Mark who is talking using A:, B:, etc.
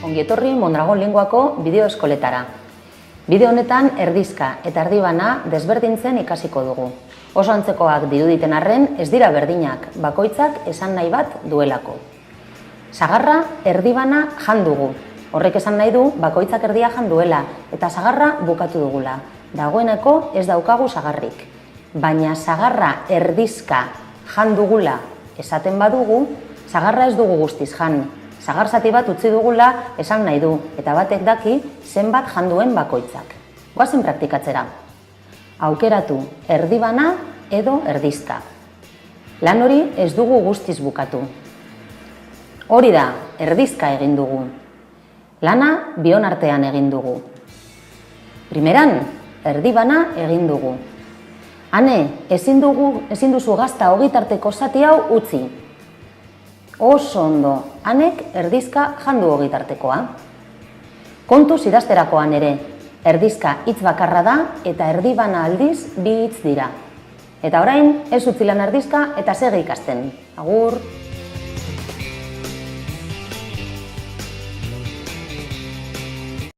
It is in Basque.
A: Ongi etorri Mondragon Linguako bideo eskoletara. Bideo honetan erdizka eta erdibana desberdintzen ikasiko dugu. Oso antzekoak diruditen arren ez dira berdinak, bakoitzak esan nahi bat duelako. Sagarra erdibana jan dugu. Horrek esan nahi du bakoitzak erdia jan duela eta sagarra bukatu dugula. Dagoeneko ez daukagu sagarrik. Baina sagarra erdizka jan dugula esaten badugu, sagarra ez dugu guztiz jan. Sagar zati bat utzi dugula esan nahi du, eta batek daki zenbat jan duen bakoitzak. Goazen praktikatzera. Aukeratu erdibana edo erdizka. Lan hori ez dugu guztiz bukatu. Hori da, erdizka egin dugu. Lana bion artean egin dugu. Primeran, erdibana egin dugu. Hane, ezin duzu gazta ogitarteko zati hau utzi. Oso ondo, hanek erdizka jandu ogitartekoa. Kontuz idazterakoan ere, erdizka hitz bakarra da eta erdibana aldiz bi hitz dira. Eta orain, ez utzi lan erdizka eta segi ikasten. Agur!